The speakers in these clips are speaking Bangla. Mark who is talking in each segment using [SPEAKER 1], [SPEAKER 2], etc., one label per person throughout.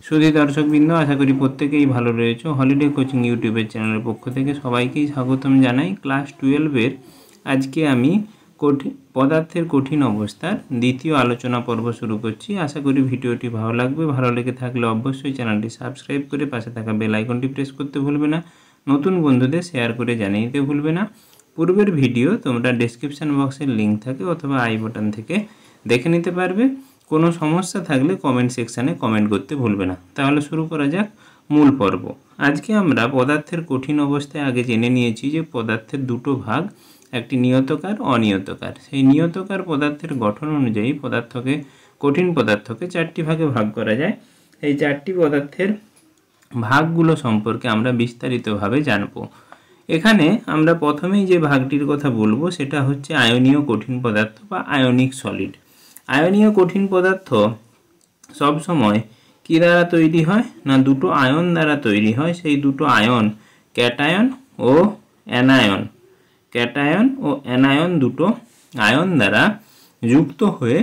[SPEAKER 1] সুধী দর্শকবৃন্দ, আশা করি প্রত্যেকেই ভালো রয়েছে। হলিডে কোচিং ইউটিউবের চ্যানেলের পক্ষ থেকে সবাইকেই স্বাগতম জানাই। ক্লাস 12-এর আজকে আমি পদার্থের কঠিন অবস্থার দ্বিতীয় আলোচনা পর্ব শুরু করছি। আশা করি ভিডিওটি ভালো লাগবে। ভালো লেগে থাকলে অবশ্যই চ্যানেলটি সাবস্ক্রাইব করে পাশে থাকা বেল আইকনটি প্রেস করতে ভুলবে না। নতুন বন্ধুদের শেয়ার করে জানিয়ে দিতে ভুলবে না। পূর্বের ভিডিও তোমরা ডেসক্রিপশন বক্সের লিঙ্ক থাকে অথবা আই বাটন থেকে দেখে নিতে পারবে। কোনো সমস্যা থাকলে কমেন্ট সেকশানে কমেন্ট করতে ভুলবে না। তাহলে শুরু করা যাক মূল পর্ব। আজকে আমরা পদার্থের কঠিন অবস্থায় আগে জেনে নিয়েছি যে পদার্থের দুটো ভাগ, একটি নিয়তকার, অনিয়তকার। সেই নিয়তকার পদার্থের গঠন অনুযায়ী কঠিন পদার্থকে চারটি ভাগে ভাগ করা যায়। এই চারটি পদার্থের ভাগগুলো সম্পর্কে আমরা বিস্তারিতভাবে জানব। এখানে আমরা প্রথমেই যে ভাগটির কথা বলবো সেটা হচ্ছে আয়নীয় কঠিন পদার্থ বা আয়নিক সলিড। আয়নীয় কঠিন পদার্থ সবসময় কী দ্বারা তৈরি হয় না, দুটো আয়ন দ্বারা তৈরি হয়। সেই দুটো আয়ন ক্যাটায়ন ও অ্যানায়ন। ক্যাটায়ন ও অ্যানায়ন দুটো আয়ন দ্বারা যুক্ত হয়ে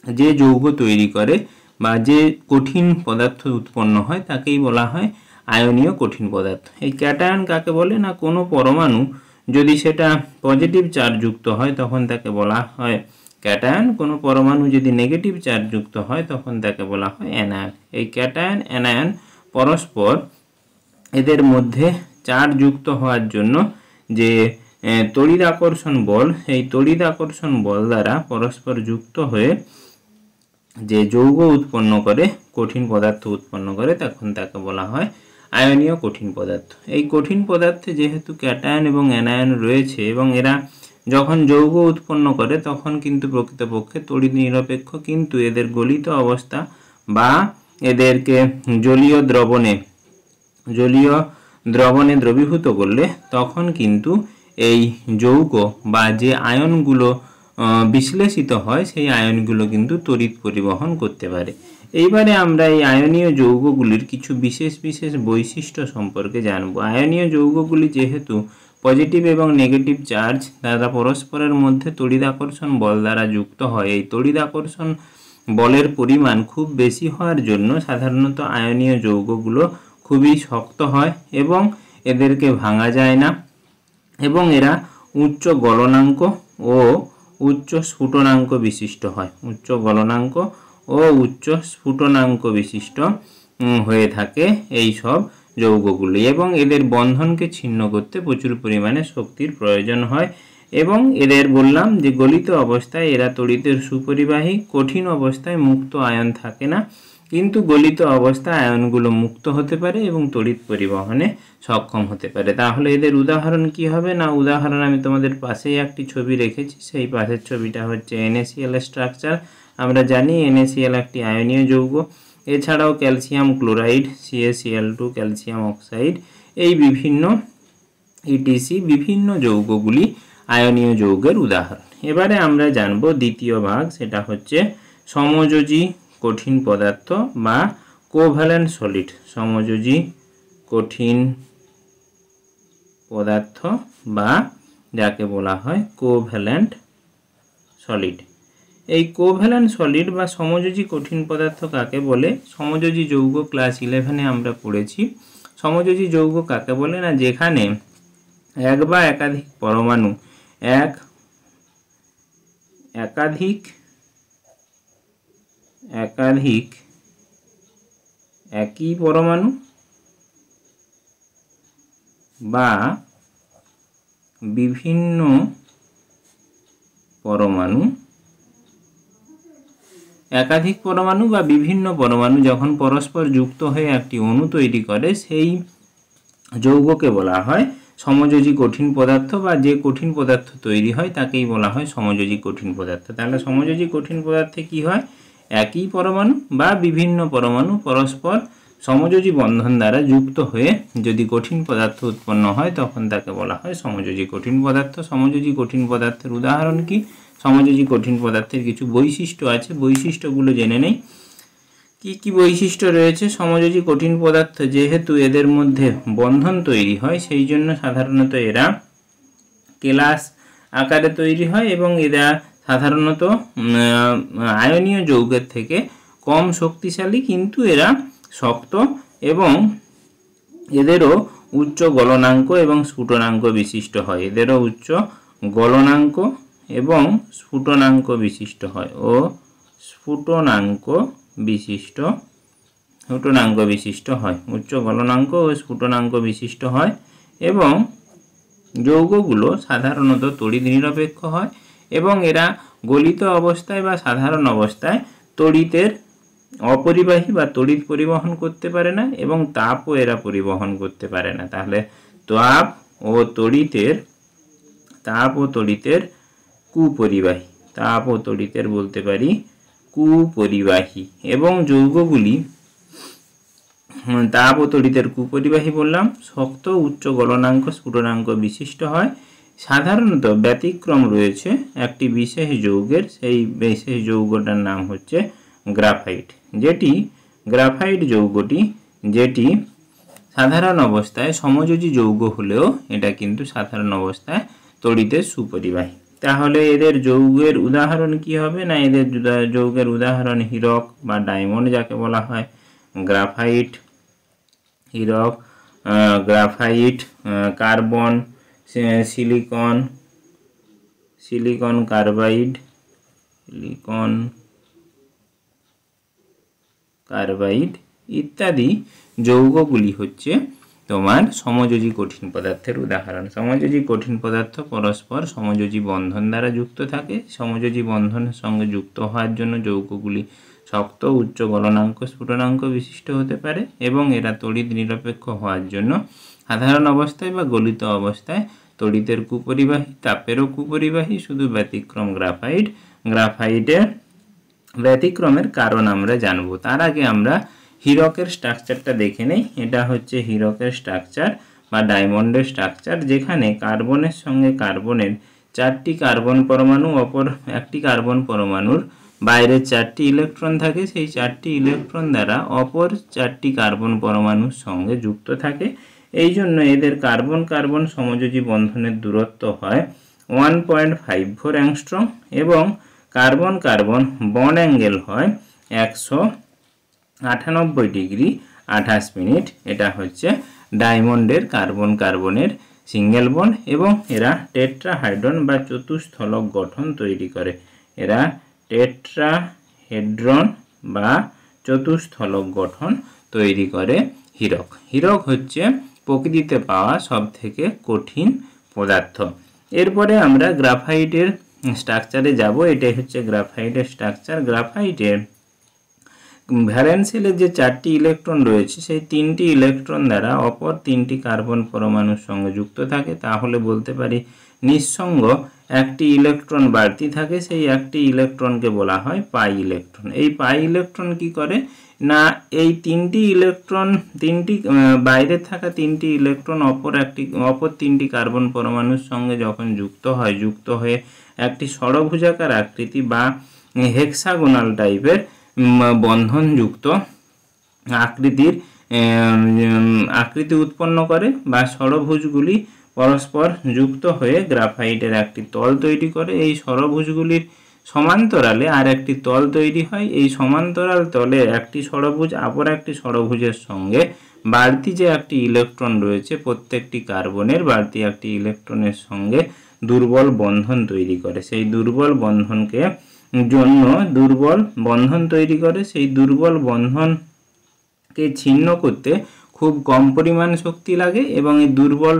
[SPEAKER 1] যে যৌগ তৈরি করে বা যে কঠিন পদার্থ উৎপন্ন হয় তাকেই বলা হয় আয়নীয় কঠিন পদার্থ। এই ক্যাটায়ন কাকে বলে না, কোনো পরমাণু যদি সেটা পজিটিভ চার্জ যুক্ত হয় তখন তাকে বলা হয় ক্যাটায়ন। কোনো পরমাণু যদি নেগেটিভ চার্জ যুক্ত হয় তখন তাকে বলা হয় অ্যানায়ন। এই ক্যাটায়ন অ্যানায়ন পরস্পর এদের মধ্যে চার্জ যুক্ত হওয়ার জন্য যে তড়িৎ আকর্ষণ বল, এই তড়িৎ আকর্ষণ বল দ্বারা পরস্পর যুক্ত হয়ে যে যৌগ উৎপন্ন করে, কঠিন পদার্থ উৎপন্ন করে, তখন তাকে বলা হয় আয়নীয় কঠিন পদার্থ। এই কঠিন পদার্থে যেহেতু ক্যাটায়ন এবং অ্যানায়ন রয়েছে এবং এরা যখন যৌগ উৎপন্ন করে তখন কিন্তু প্রকৃতপক্ষে তড়িৎ নিরপেক্ষ, কিন্তু এদের গলিত অবস্থা বা এদেরকে জলীয় দ্রবণে দ্রবীভূত করলে তখন কিন্তু এই যৌগ বা যে আয়নগুলো বিশ্লেষিত হয় সেই আয়নগুলো কিন্তু তড়িৎ পরিবহন করতে পারে। এইবারে আমরা এই আয়নীয় যৌগগুলির কিছু বিশেষ বৈশিষ্ট্য সম্পর্কে জানব। আয়নীয় যৌগগুলি যেহেতু পজিটিভ এবং নেগেটিভ চার্জ দ্বারা পরস্পরের মধ্যে তড়িৎ আকর্ষণ বল দ্বারা যুক্ত হয়, এই তড়িৎ আকর্ষণ বলের পরিমাণ খুব বেশি হওয়ার জন্য সাধারণত আয়নীয় যৌগগুলো খুবই শক্ত হয় এবং এদেরকে ভাঙা যায় না, এবং এরা উচ্চ গলনাঙ্ক ও উচ্চ স্ফুটনাঙ্ক বিশিষ্ট হয়। উচ্চ গলনাঙ্ক ও উচ্চ স্ফুটনাঙ্ক বিশিষ্ট হয়ে থাকে এই সব যৌগগুলি, এবং এদের বন্ধনকে ছিন্ন করতে প্রচুর পরিমাণে শক্তির প্রয়োজন হয়। এবং এদের বললাম যে গলিত অবস্থায় এরা তড়িতের সুপরিবাহী, কঠিন অবস্থায় মুক্ত আয়ন থাকে না, কিন্তু গলিত অবস্থায় আয়নগুলো মুক্ত হতে পারে এবং তড়িৎ পরিবহনে সক্ষম হতে পারে। তাহলে এদের উদাহরণ কি হবে না, উদাহরণ আমি তোমাদের পাশেই একটি ছবি রেখেছি। সেই পাশের ছবিটা হচ্ছে NaCl স্ট্রাকচার। আমরা জানি NaCl একটি আয়নীয় যৌগ। এছাড়াও calcium chloride, CaCl2, calcium oxide, এই বিভিন্ন বিভিন্ন যৌগগুলি আয়নীয় যৌগের উদাহরণ। এবারে আমরা জানব দ্বিতীয় ভাগ, সেটা হচ্ছে সমযোজী কঠিন পদার্থ বা কোভ্যালেন্ট সলিড। সমযোজী কঠিন পদার্থ বা যাকে বলা হয় কোভ্যালেন্ট সলিড। এই কোভ্যালেন্ট সলিড বা সমযোজী কঠিন পদার্থ কাকে বলে? সমযোজী যৌগ ক্লাস 11-এ আমরা পড়েছি। সমযোজী যৌগ কাকে বলে না, যেখানে এক বা একাধিক পরমাণু একই পরমাণু বা বিভিন্ন পরমাণু, একাধিক পরমাণু বা বিভিন্ন পরমাণু যখন পরস্পর যুক্ত হয়ে একটি অণু তৈরি করে, সেই যৌগকে বলা হয় সমযোজী কঠিন পদার্থ, বা যে কঠিন পদার্থ তৈরি হয় তাকেই বলা হয় সমযোজী কঠিন পদার্থ। তাহলে সমযোজী কঠিন পদার্থে কি হয়, একই পরমাণু বা বিভিন্ন পরমাণু পরস্পর সমযোজী বন্ধন দ্বারা যুক্ত হয়ে যদি কঠিন পদার্থ উৎপন্ন হয় তখন তাকে বলা হয় সমযোজী কঠিন পদার্থ। সমযোজী কঠিন পদার্থের উদাহরণ কি? সমযোজী কঠিন পদার্থের কিছু বৈশিষ্ট্য আছে, বৈশিষ্ট্যগুলো জেনে নেই। কি বৈশিষ্ট্য রয়েছে? সমযোজী কঠিন পদার্থ যেহেতু এদের মধ্যে বন্ধন তৈরি হয়, সেই জন্য সাধারণত এরা কেলাস আকারে তৈরি হয় এবং এরা সাধারণত আয়নীয় যৌগের থেকে কম শক্তিশালী, কিন্তু এরা শক্ত এবং এদেরও উচ্চ গলনাঙ্ক এবং স্ফুটনাঙ্ক বিশিষ্ট হয়। এদেরও উচ্চ গলনাঙ্ক এবং স্ফুটনাঙ্ক বিশিষ্ট হয় ও স্ফুটনাঙ্ক বিশিষ্ট হয়, উচ্চ গলনাঙ্ক ও স্ফুটনাঙ্ক বিশিষ্ট হয়। এবং যৌগগুলো সাধারণত তড়িৎ নিরপেক্ষ হয় এবং এরা গলিত অবস্থায় বা সাধারণ অবস্থায় তড়িতের অপরিবাহী বা তড়িৎ পরিবহন করতে পারে না এবং তাপও এরা পরিবহন করতে পারে না। তাহলে তাপ ও তড়িতের কুপরিবাহী, তাপ ও তড়িতের বলতে পারি কুপরিবাহী। এবং যৌগগুলি তাপ ও তড়িতের কুপরিবাহী বললাম, শক্ত, উচ্চ গলনাঙ্ক, স্ফুটনাঙ্ক বিশিষ্ট হয়। সাধারণত ব্যতিক্রম রয়েছে একটি বিশেষ যৌগের, সেই বিশেষ যৌগটার নাম হচ্ছে গ্রাফাইট। গ্রাফাইট যৌগটি যেটি সাধারণ অবস্থায় সমযোজী যৌগ হলেও এটা কিন্তু সাধারণ অবস্থায় তড়িতের সুপরিবাহী। তাহলে এদের যৌগের উদাহরণ কি হবে না, এদের যৌগের উদাহরণ হীরক বা ডায়মন্ড যাকে বলা হয়, গ্রাফাইট, হীরক, গ্রাফাইট, কার্বন, সিলিকন কার্বাইড ইত্যাদি যৌগগুলি হচ্ছে তোমার সমযোজী কঠিন পদার্থের উদাহরণ। সমযোজী কঠিন পদার্থ পরস্পর সমযোজী বন্ধন দ্বারা যুক্ত থাকে। সমযোজী বন্ধনের সঙ্গে যুক্ত হওয়ার জন্য যৌগগুলি শক্ত, উচ্চ গলনাঙ্ক, স্ফুটনাঙ্ক বিশিষ্ট হতে পারে এবং এরা তড়িৎ নিরপেক্ষ হওয়ার জন্য সাধারণ অবস্থায় বা গলিত অবস্থায় তড়িতের কুপরিবাহী, তাপেরও কুপরিবাহী। শুধু ব্যতিক্রম গ্রাফাইটের ব্যতিক্রমের কারণ আমরা জানব। তার আগে আমরা হীরকের স্ট্রাকচারটা দেখে নেই। এটা হচ্ছে হীরকের স্ট্রাকচার বা ডায়মন্ডের স্ট্রাকচার, যেখানে কার্বনের সঙ্গে কার্বনের 4টি কার্বন পরমাণু, অপর একটি কার্বন পরমাণুর বাইরে 4টি ইলেকট্রন থাকে। সেই 4টি ইলেকট্রন দ্বারা অপর 4টি কার্বন পরমাণুর সঙ্গে যুক্ত থাকে। এই জন্য এদের কার্বন কার্বন সমযোজী বন্ধনের দূরত্ব হয় 1.54 অ্যাংস্ট্রম এবং কার্বন কার্বন বন্ড অ্যাঙ্গেল হয় 198 ডিগ্রি 28 মিনিট। এটা হচ্ছে ডায়মন্ডের কার্বন কার্বনের সিঙ্গেল বন্ড এবং এরা টেট্রাহাইড্রন বা চতুস্থলক গঠন তৈরি করে। এরা টেট্রাহেড্রন বা চতুস্থলক গঠন তৈরি করে হীরক। হীরক হচ্ছে প্রকৃতিতে পাওয়া সবথেকে কঠিন পদার্থ। এরপরে আমরা গ্রাফাইটের স্ট্রাকচারে যাব। এটাই হচ্ছে গ্রাফাইটের স্ট্রাকচার। গ্রাফাইটের ভ্যালেন্স শেলের যে 4টি ইলেকট্রন রয়েছে, সেই 3টি ইলেকট্রন দ্বারা অপর 3টি কার্বন পরমাণুর সঙ্গে যুক্ত থাকে। তাহলে বলতে পারি নিঃসঙ্গ একটি ইলেকট্রন বাড়তি থাকে, সেই একটি ইলেকট্রনকে বলা হয় পাই ইলেকট্রন। এই পাই ইলেকট্রন কি করে না, এই 3টি ইলেকট্রন, বাইরে থাকা 3টি ইলেকট্রন অপর 3টি কার্বন পরমাণুর সঙ্গে যখন যুক্ত হয়ে একটি ষড়ভুজাকার আকৃতি বা হেক্সাগোনাল টাইপের বন্ধনযুক্ত আকৃতি উৎপন্ন করে বা ষড়ভুজগুলি পরস্পর যুক্ত হয়ে গ্রাফাইটের একটি তল তৈরি করে। এই ষড়ভুজগুলির সমান্তরালে আর একটি তল তৈরি হয়। এই সমান্তরাল তলে একটি ষড়ভুজ অপর একটি ষড়ভুজের সঙ্গে বাড়তি যে একটি ইলেকট্রন রয়েছে, প্রত্যেকটি কার্বনের বাড়তি একটি ইলেকট্রনের সঙ্গে দুর্বল বন্ধন তৈরি করে। সেই দুর্বল বন্ধনকে তৈরি করে। সেই দুর্বল বন্ধনকে ছিন্ন করতে খুব কম পরিমাণ শক্তি লাগে এবং এই দুর্বল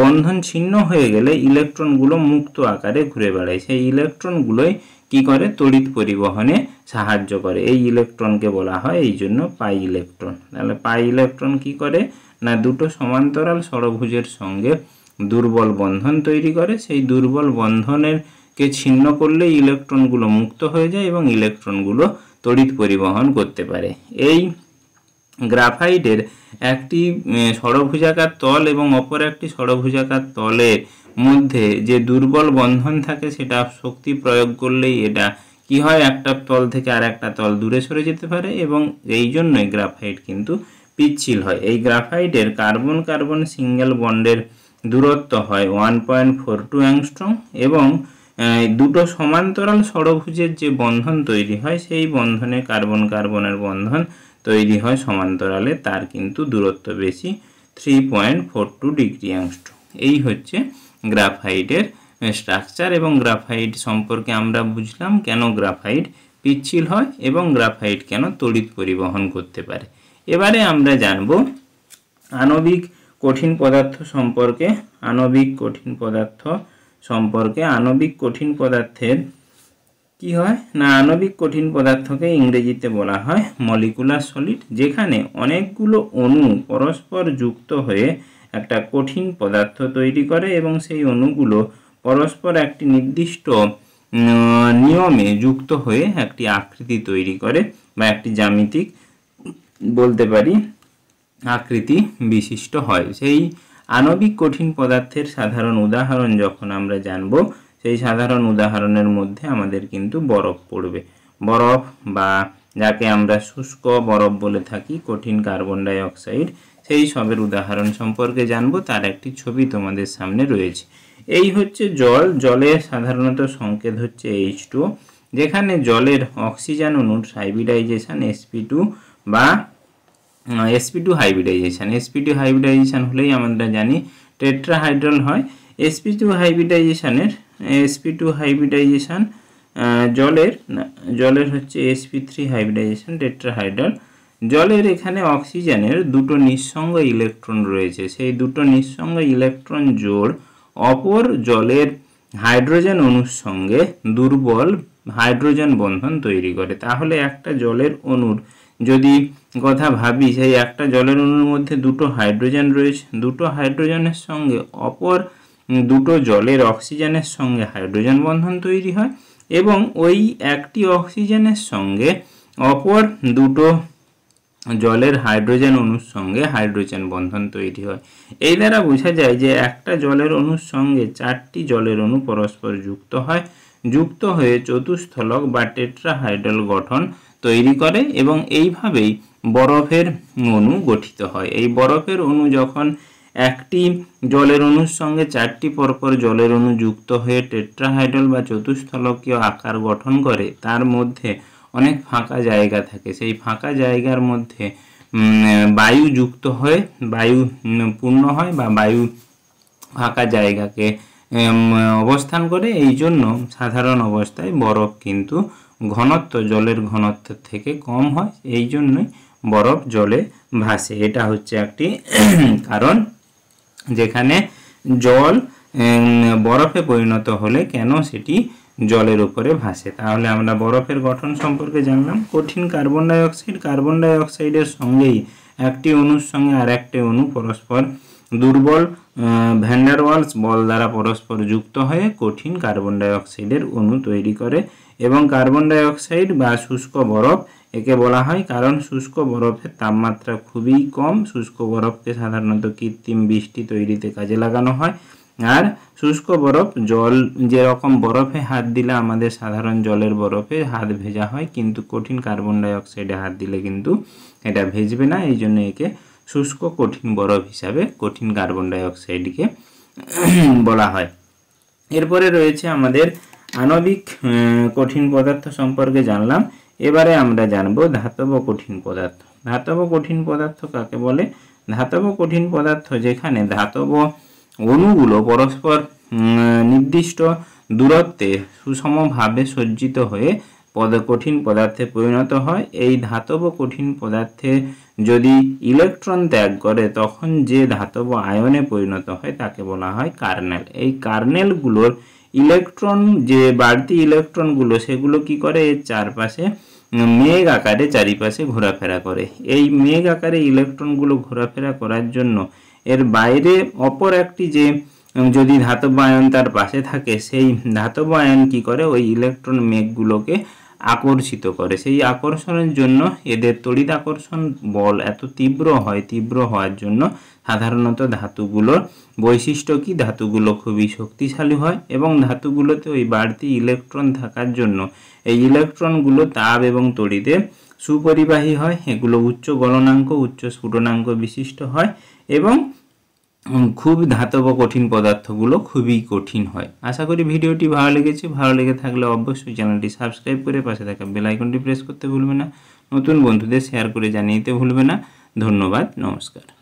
[SPEAKER 1] বন্ধন ছিন্ন হয়ে গেলে ইলেকট্রনগুলো মুক্ত আকারে ঘুরে বেড়ায়। সেই ইলেকট্রনগুলোই কি করে, তড়িৎ পরিবহনে সাহায্য করে। এই ইলেকট্রনকে বলা হয় এই জন্য পাই ইলেকট্রন। তাহলে পাই ইলেকট্রন কি করে না, দুটো সমান্তরাল ষড়ভুজের সঙ্গে দুর্বল বন্ধন তৈরি করে। সেই দুর্বল বন্ধনেরকে ছিন্ন করলে ইলেকট্রনগুলো মুক্ত হয়ে যায় এবং ইলেকট্রনগুলো তড়িৎ পরিবহন করতে পারে। এই গ্রাফাইটের একটি ষড়ভুজাকার তল এবং অপর একটি ষড়ভুজাকার তলের মধ্যে যে দুর্বল বন্ধন থাকে, সেটা শক্তি প্রয়োগ করলেই এটা কি হয়, একটা তল থেকে আর একটা তল দূরে সরে যেতে পারে এবং এই জন্যই গ্রাফাইট কিন্তু পিচ্ছিল হয়। এই গ্রাফাইটের কার্বন কার্বন সিঙ্গেল বন্ডের দূরত্ব হয় 1.42 অ্যাংস্ট্রম এবং দুটো সমান্তরাল ষড়ভুজের যে বন্ধন তৈরি হয়, সেই বন্ধনে কার্বন কার্বনের বন্ধন তৈরি হয় সমান্তরালে তার কিন্তু দূরত্ব বেশি 3.42 ডিগ্রি অ্যাংস্ট্রম। এই হচ্ছে গ্রাফাইটের স্ট্রাকচার এবং গ্রাফাইট সম্পর্কে আমরা বুঝলাম কেন গ্রাফাইট পিচ্ছিল হয় এবং গ্রাফাইট কেন তড়িৎ পরিবহন করতে পারে। এবারে আমরা জানব আণবিক কঠিন পদার্থ সম্পর্কে। আণবিক কঠিন পদার্থের কি হয় না, আণবিক কঠিন পদার্থকে ইংরেজিতে বলা হয় মলিকুলার সলিড, যেখানে অনেকগুলো অণু পরস্পর যুক্ত হয়ে একটা কঠিন পদার্থ তৈরি করে এবং সেই অণুগুলো পরস্পর একটি নির্দিষ্ট নিয়মে যুক্ত হয়ে একটি আকৃতি তৈরি করে বা একটি জ্যামিতিক বলতে পারি আকৃতি বিশিষ্ট হয়। সেই আণবিক কঠিন পদার্থের সাধারণ উদাহরণ যখন আমরা জানব, সেই সাধারণ উদাহরণের মধ্যে আমাদের কিন্তু বরফ পড়বে। বরফ বা যাকে আমরা শুষ্ক বরফ বলে থাকি, কঠিন কার্বন ডাই অক্সাইড, সেই সবের উদাহরণ সম্পর্কে জানব। তার একটি ছবি তোমাদের সামনে রয়েছে। এই হচ্ছে জল। জলের সাধারণত সংকেত হচ্ছে H2, যেখানে জলের অক্সিজেন অণুর হাইব্রিডাইজেশন sp2 বা sp2 হাইব্রিডাইজেশন। sp2 হাইব্রিডাইজেশন হলেই আমরা জানি টেট্রাহাইড্রাল হয়। sp2 হাইব্রিডাইজেশন জলের হচ্ছে sp3 হাইব্রিডাইজেশন টেট্রাহাইড্রাল। জলের এখানে অক্সিজেনের দুটো নিঃসঙ্গ ইলেকট্রন রয়েছে, সেই দুটো নিঃসঙ্গ ইলেকট্রন জোড় অপর জলের হাইড্রোজেন অণুর সঙ্গে দুর্বল হাইড্রোজেন বন্ধন তৈরি করে। তাহলে একটা জলের অণুর যদি কথা ভাবি, সেই একটা জলের অণুর মধ্যে দুটো হাইড্রোজেন রয়েছে, দুটো হাইড্রোজেনের সঙ্গে অপর দুটো জলের অক্সিজেনের সঙ্গে হাইড্রোজেন বন্ধন তৈরি হয় এবং ওই একটি অক্সিজেনের সঙ্গে অপর দুটো জলের হাইড্রোজেন অণুর সঙ্গে হাইড্রোজেন বন্ধন তৈরি হয়। এই দ্বারা বোঝা যায় যে একটা জলের অণুর সঙ্গে চারটি জলের অণু পরস্পর যুক্ত হয়ে চতুস্থলক বা টেট্রাহাইড্রাল গঠন তৈরি করে এবং এইভাবেই বরফের অণু গঠিত হয়। এই বরফের অণু যখন একটি জলের অণুর সঙ্গে চারটি পরপর জলের অণু যুক্ত হয়ে টেট্রাহাইড্রাল বা চতুস্থলকীয় আকার গঠন করে, তার মধ্যে অনেক ফাঁকা জায়গা থাকে। সেই ফাঁকা জায়গার মধ্যে বায়ু যুক্ত হয়ে বায়ু পূর্ণ হয় বা বায়ু ফাঁকা জায়গাকে অবস্থান করে। এই জন্য সাধারণ অবস্থায় বরফ কিন্তু ঘনত্ব জলের ঘনত্বের থেকে কম হয়, এই জন্যই বরফ জলে ভাসে। এটা হচ্ছে একটি কারণ যেখানে জল বরফে পরিণত হলে কেন সেটি জলের উপরে ভাসে। তাহলে আমরা বরফের গঠন সম্পর্কে জানলাম। কঠিন কার্বন ডাই অক্সাইডের সঙ্গেই একটি অণুর সঙ্গে আর একটি অণু পরস্পর দুর্বল ভ্যান ডার ওয়ালস বল দ্বারা পরস্পর যুক্ত হয়ে কঠিন কার্বন ডাই অক্সাইডের অণু তৈরি করে এবং কার্বন ডাই অক্সাইড বা শুষ্ক বরফ একে বলা হয় কারণ শুষ্ক বরফের তাপমাত্রা খুবই কম। শুষ্ক বরফকে সাধারণত কৃত্রিম বৃষ্টি তৈরিতে কাজে লাগানো হয়। আর শুষ্ক বরফ জল যেরকম বরফে হাত দিলে আমাদের সাধারণ জলের বরফে হাত ভেজা হয়, কিন্তু কঠিন কার্বন ডাই অক্সাইডে হাত দিলে কিন্তু এটা ভেজবে না। এই জন্য একে শুষ্ক কঠিন বরফ হিসাবে কঠিন কার্বন ডাই অক্সাইডকে বলা হয়। এরপরে রয়েছে আমাদের আণবিক কঠিন পদার্থ সম্পর্কে জানলাম। এবারে আমরা জানব ধাতব কঠিন পদার্থ। ধাতব কঠিন পদার্থ কাকে বলে? ধাতব কঠিন পদার্থ যেখানে ধাতব অণুগুলো পরস্পর নির্দিষ্ট দূরত্বে সুষমভাবে সজ্জিত হয়ে কঠিন পদার্থে পরিণত হয়। এই ধাতব কঠিন পদার্থে যদি ইলেকট্রন ত্যাগ করে তখন যে ধাতব আয়নে পরিণত হয় তাকে বলা হয় কার্নেল। এই কার্নেলগুলোর ইলেকট্রন যে বাড়তি ইলেকট্রনগুলো সেগুলো কি করে, এর চারপাশে মেঘ আকারে চারিপাশে ঘোরাফেরা করে। এই মেঘ আকারে ইলেকট্রনগুলো ঘোরাফেরা করার জন্য এর বাইরে অপর একটি যে যদি ধাতব আয়ন তার পাশে থাকে, সেই ধাতব আয়ন কি করে, ওই ইলেকট্রন মেঘগুলোকে আকর্ষিত করে। সেই আকর্ষণের জন্য এদের তড়িৎ আকর্ষণ বল এত তীব্র হয়, তীব্র হওয়ার জন্য সাধারণত ধাতুগুলোর বৈশিষ্ট্য কি, ধাতুগুলো খুবই শক্তিশালী হয় এবং ধাতুগুলোতে ওই বাড়তি ইলেকট্রন থাকার জন্য এই ইলেকট্রনগুলো তাপ এবং তড়িতে সুপরিবাহী হয়। এগুলো উচ্চ গলনাঙ্ক উচ্চ স্ফুটনাঙ্ক বিশিষ্ট হয় এবং খুব ধাতব কঠিন পদার্থগুলো খুবই কঠিন হয়। আশা করি ভিডিওটি ভালো লেগেছে। ভালো লেগে থাকলে অবশ্যই চ্যানেলটি সাবস্ক্রাইব করে পাশে থাকা বেল আইকনটি প্রেস করতে ভুলবেন না। নতুন বন্ধুদের শেয়ার করে জানিয়ে দিতে ভুলবে না। ধন্যবাদ, নমস্কার।